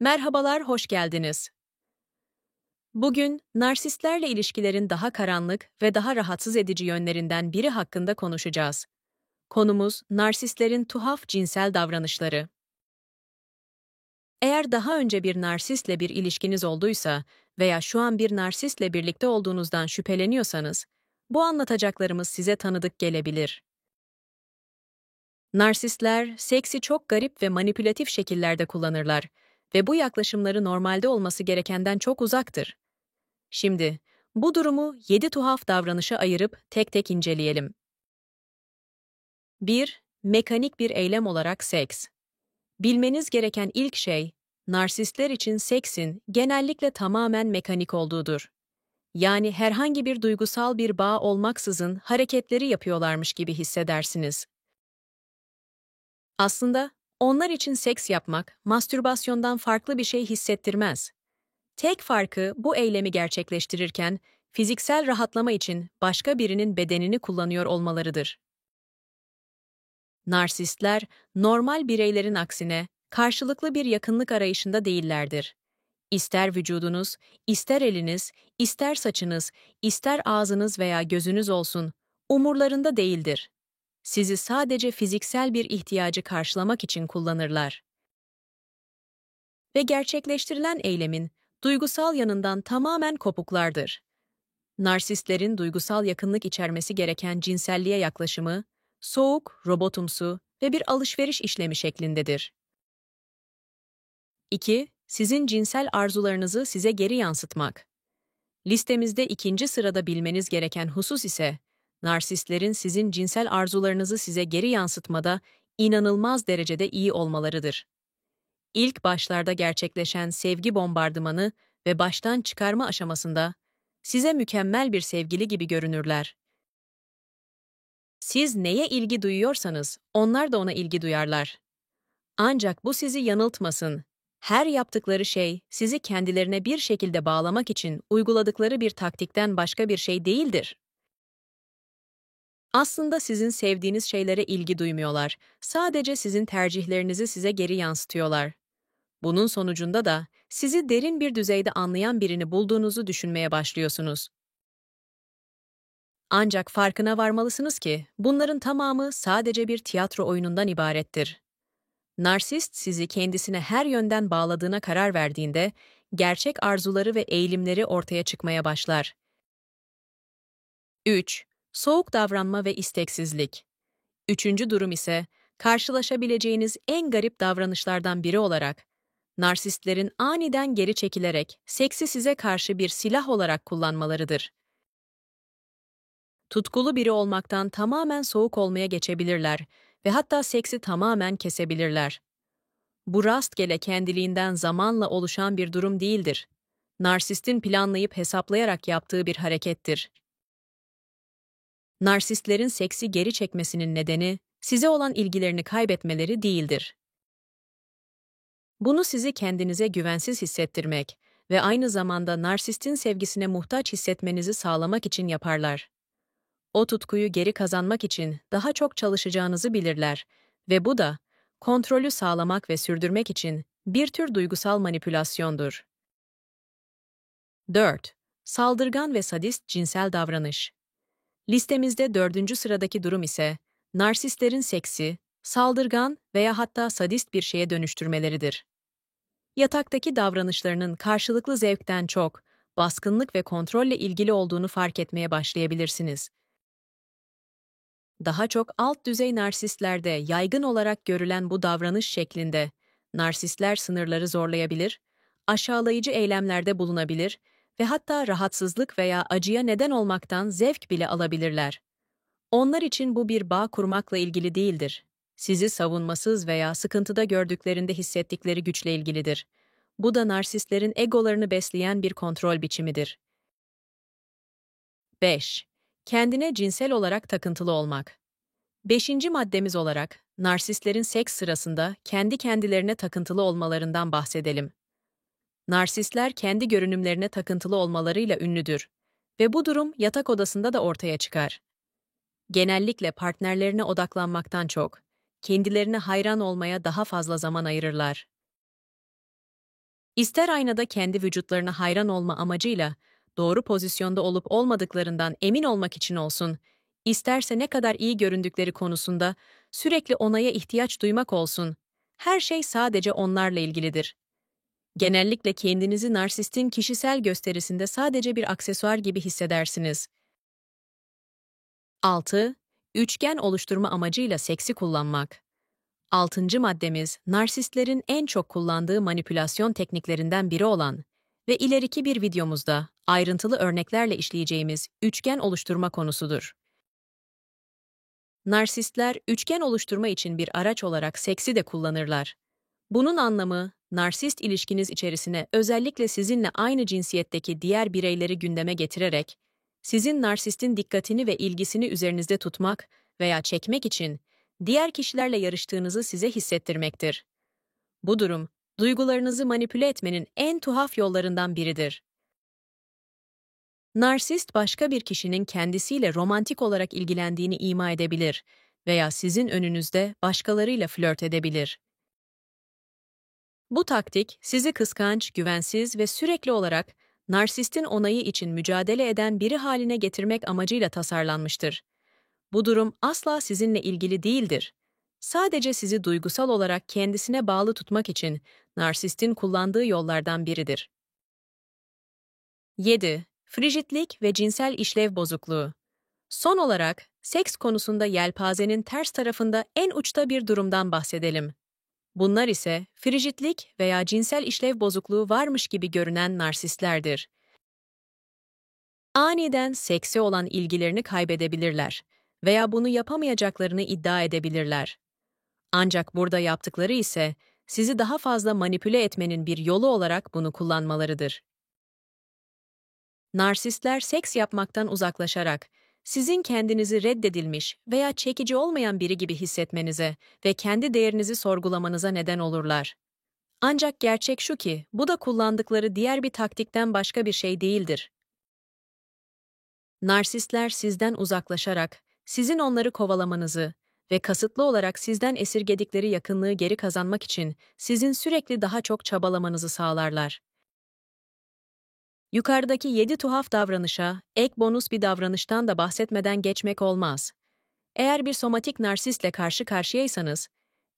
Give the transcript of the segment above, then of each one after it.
Merhabalar, hoş geldiniz. Bugün, narsistlerle ilişkilerin daha karanlık ve daha rahatsız edici yönlerinden biri hakkında konuşacağız. Konumuz, narsistlerin tuhaf cinsel davranışları. Eğer daha önce bir narsistle bir ilişkiniz olduysa veya şu an bir narsistle birlikte olduğunuzdan şüpheleniyorsanız, bu anlatacaklarımız size tanıdık gelebilir. Narsistler, seksi çok garip ve manipülatif şekillerde kullanırlar ve bu yaklaşımları normalde olması gerekenden çok uzaktır. Şimdi, bu durumu 7 tuhaf davranışa ayırıp tek tek inceleyelim. 1. Mekanik bir eylem olarak seks. Bilmeniz gereken ilk şey, narsistler için seksin genellikle tamamen mekanik olduğudur. Yani herhangi bir duygusal bir bağ olmaksızın hareketleri yapıyorlarmış gibi hissedersiniz. Aslında, onlar için seks yapmak, mastürbasyondan farklı bir şey hissettirmez. Tek farkı bu eylemi gerçekleştirirken fiziksel rahatlama için başka birinin bedenini kullanıyor olmalarıdır. Narsistler, normal bireylerin aksine karşılıklı bir yakınlık arayışında değillerdir. İster vücudunuz, ister eliniz, ister saçınız, ister ağzınız veya gözünüz olsun, umurlarında değildir. Sizi sadece fiziksel bir ihtiyacı karşılamak için kullanırlar. Ve gerçekleştirilen eylemin duygusal yanından tamamen kopuklardır. Narsistlerin duygusal yakınlık içermesi gereken cinselliğe yaklaşımı, soğuk, robotumsu ve bir alışveriş işlemi şeklindedir. 2. Sizin cinsel arzularınızı size geri yansıtmak. Listemizde ikinci sırada bilmeniz gereken husus ise, narsistlerin sizin cinsel arzularınızı size geri yansıtmada inanılmaz derecede iyi olmalarıdır. İlk başlarda gerçekleşen sevgi bombardımanı ve baştan çıkarma aşamasında, size mükemmel bir sevgili gibi görünürler. Siz neye ilgi duyuyorsanız, onlar da ona ilgi duyarlar. Ancak bu sizi yanıltmasın. Her yaptıkları şey, sizi kendilerine bir şekilde bağlamak için uyguladıkları bir taktikten başka bir şey değildir. Aslında sizin sevdiğiniz şeylere ilgi duymuyorlar. Sadece sizin tercihlerinizi size geri yansıtıyorlar. Bunun sonucunda da sizi derin bir düzeyde anlayan birini bulduğunuzu düşünmeye başlıyorsunuz. Ancak farkına varmalısınız ki bunların tamamı sadece bir tiyatro oyunundan ibarettir. Narsist sizi kendisine her yönden bağladığına karar verdiğinde gerçek arzuları ve eğilimleri ortaya çıkmaya başlar. 3. Soğuk davranma ve isteksizlik. Üçüncü durum ise karşılaşabileceğiniz en garip davranışlardan biri olarak narsistlerin aniden geri çekilerek seksi size karşı bir silah olarak kullanmalarıdır. Tutkulu biri olmaktan tamamen soğuk olmaya geçebilirler ve hatta seksi tamamen kesebilirler. Bu rastgele kendiliğinden zamanla oluşan bir durum değildir. Narsistin planlayıp hesaplayarak yaptığı bir harekettir. Narsistlerin seksi geri çekmesinin nedeni, size olan ilgilerini kaybetmeleri değildir. Bunu sizi kendinize güvensiz hissettirmek ve aynı zamanda narsistin sevgisine muhtaç hissetmenizi sağlamak için yaparlar. O tutkuyu geri kazanmak için daha çok çalışacağınızı bilirler ve bu da kontrolü sağlamak ve sürdürmek için bir tür duygusal manipülasyondur. 4. Saldırgan ve sadist cinsel davranış. Listemizde dördüncü sıradaki durum ise narsistlerin seksi, saldırgan veya hatta sadist bir şeye dönüştürmeleridir. Yataktaki davranışlarının karşılıklı zevkten çok, baskınlık ve kontrolle ilgili olduğunu fark etmeye başlayabilirsiniz. Daha çok alt düzey narsistlerde yaygın olarak görülen bu davranış şeklinde, narsistler sınırları zorlayabilir, aşağılayıcı eylemlerde bulunabilir ve hatta rahatsızlık veya acıya neden olmaktan zevk bile alabilirler. Onlar için bu bir bağ kurmakla ilgili değildir. Sizi savunmasız veya sıkıntıda gördüklerinde hissettikleri güçle ilgilidir. Bu da narsistlerin egolarını besleyen bir kontrol biçimidir. 5. Kendine cinsel olarak takıntılı olmak. Beşinci maddemiz olarak, narsistlerin seks sırasında kendi kendilerine takıntılı olmalarından bahsedelim. Narsistler kendi görünümlerine takıntılı olmalarıyla ünlüdür ve bu durum yatak odasında da ortaya çıkar. Genellikle partnerlerine odaklanmaktan çok, kendilerine hayran olmaya daha fazla zaman ayırırlar. İster aynada kendi vücutlarına hayran olma amacıyla, doğru pozisyonda olup olmadıklarından emin olmak için olsun, isterse ne kadar iyi göründükleri konusunda sürekli onaya ihtiyaç duymak olsun, her şey sadece onlarla ilgilidir. Genellikle kendinizi narsistin kişisel gösterisinde sadece bir aksesuar gibi hissedersiniz. 6. Üçgen oluşturma amacıyla seksi kullanmak. 6. maddemiz, narsistlerin en çok kullandığı manipülasyon tekniklerinden biri olan ve ileriki bir videomuzda ayrıntılı örneklerle işleyeceğimiz üçgen oluşturma konusudur. Narsistler üçgen oluşturma için bir araç olarak seksi de kullanırlar. Bunun anlamı, narsist ilişkiniz içerisine özellikle sizinle aynı cinsiyetteki diğer bireyleri gündeme getirerek, sizin narsistin dikkatini ve ilgisini üzerinizde tutmak veya çekmek için diğer kişilerle yarıştığınızı size hissettirmektir. Bu durum, duygularınızı manipüle etmenin en tuhaf yollarından biridir. Narsist başka bir kişinin kendisiyle romantik olarak ilgilendiğini ima edebilir veya sizin önünüzde başkalarıyla flört edebilir. Bu taktik, sizi kıskanç, güvensiz ve sürekli olarak narsistin onayı için mücadele eden biri haline getirmek amacıyla tasarlanmıştır. Bu durum asla sizinle ilgili değildir. Sadece sizi duygusal olarak kendisine bağlı tutmak için narsistin kullandığı yollardan biridir. 7. Frijitlik ve cinsel işlev bozukluğu. Son olarak, seks konusunda yelpazenin ters tarafında en uçta bir durumdan bahsedelim. Bunlar ise frijitlik veya cinsel işlev bozukluğu varmış gibi görünen narsistlerdir. Aniden sekse olan ilgilerini kaybedebilirler veya bunu yapamayacaklarını iddia edebilirler. Ancak burada yaptıkları ise sizi daha fazla manipüle etmenin bir yolu olarak bunu kullanmalarıdır. Narsistler seks yapmaktan uzaklaşarak sizin kendinizi reddedilmiş veya çekici olmayan biri gibi hissetmenize ve kendi değerinizi sorgulamanıza neden olurlar. Ancak gerçek şu ki, bu da kullandıkları diğer bir taktikten başka bir şey değildir. Narsistler sizden uzaklaşarak, sizin onları kovalamanızı ve kasıtlı olarak sizden esirgedikleri yakınlığı geri kazanmak için sizin sürekli daha çok çabalamanızı sağlarlar. Yukarıdaki 7 tuhaf davranışa, ek bonus bir davranıştan da bahsetmeden geçmek olmaz. Eğer bir somatik narsistle karşı karşıyaysanız,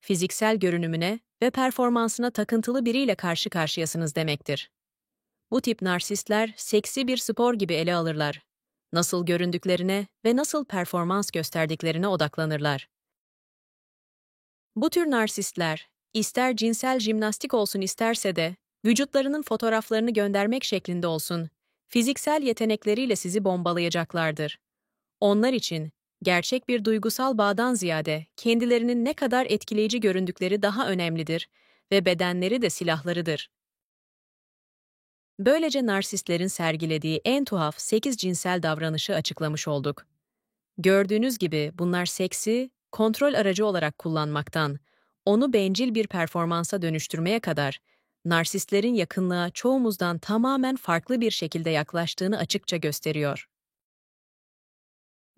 fiziksel görünümüne ve performansına takıntılı biriyle karşı karşıyasınız demektir. Bu tip narsistler seksi bir spor gibi ele alırlar. Nasıl göründüklerine ve nasıl performans gösterdiklerine odaklanırlar. Bu tür narsistler, ister cinsel jimnastik olsun isterse de, vücutlarının fotoğraflarını göndermek şeklinde olsun, fiziksel yetenekleriyle sizi bombalayacaklardır. Onlar için, gerçek bir duygusal bağdan ziyade kendilerinin ne kadar etkileyici göründükleri daha önemlidir ve bedenleri de silahlarıdır. Böylece narsistlerin sergilediği en tuhaf 8 cinsel davranışı açıklamış olduk. Gördüğünüz gibi bunlar seksi, kontrol aracı olarak kullanmaktan, onu bencil bir performansa dönüştürmeye kadar, narsistlerin yakınlığa çoğumuzdan tamamen farklı bir şekilde yaklaştığını açıkça gösteriyor.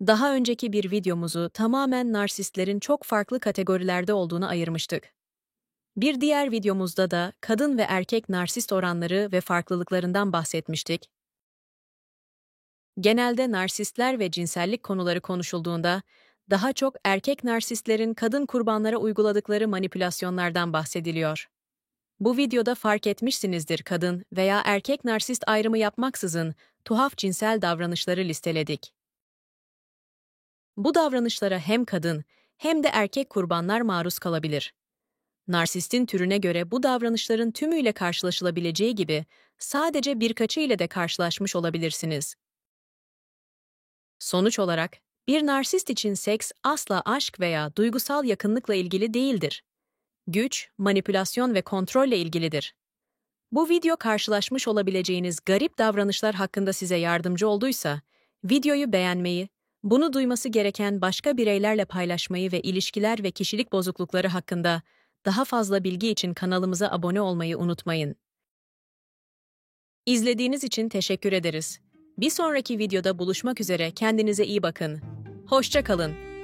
Daha önceki bir videomuzu tamamen narsistlerin çok farklı kategorilerde olduğunu ayırmıştık. Bir diğer videomuzda da kadın ve erkek narsist oranları ve farklılıklarından bahsetmiştik. Genelde narsistler ve cinsellik konuları konuşulduğunda, daha çok erkek narsistlerin kadın kurbanlara uyguladıkları manipülasyonlardan bahsediliyor. Bu videoda fark etmişsinizdir kadın veya erkek narsist ayrımı yapmaksızın tuhaf cinsel davranışları listeledik. Bu davranışlara hem kadın hem de erkek kurbanlar maruz kalabilir. Narsistin türüne göre bu davranışların tümüyle karşılaşılabileceği gibi sadece birkaçı ile de karşılaşmış olabilirsiniz. Sonuç olarak, bir narsist için seks asla aşk veya duygusal yakınlıkla ilgili değildir. Güç, manipülasyon ve kontrolle ilgilidir. Bu video karşılaşmış olabileceğiniz garip davranışlar hakkında size yardımcı olduysa, videoyu beğenmeyi, bunu duyması gereken başka bireylerle paylaşmayı ve ilişkiler ve kişilik bozuklukları hakkında daha fazla bilgi için kanalımıza abone olmayı unutmayın. İzlediğiniz için teşekkür ederiz. Bir sonraki videoda buluşmak üzere, kendinize iyi bakın. Hoşça kalın.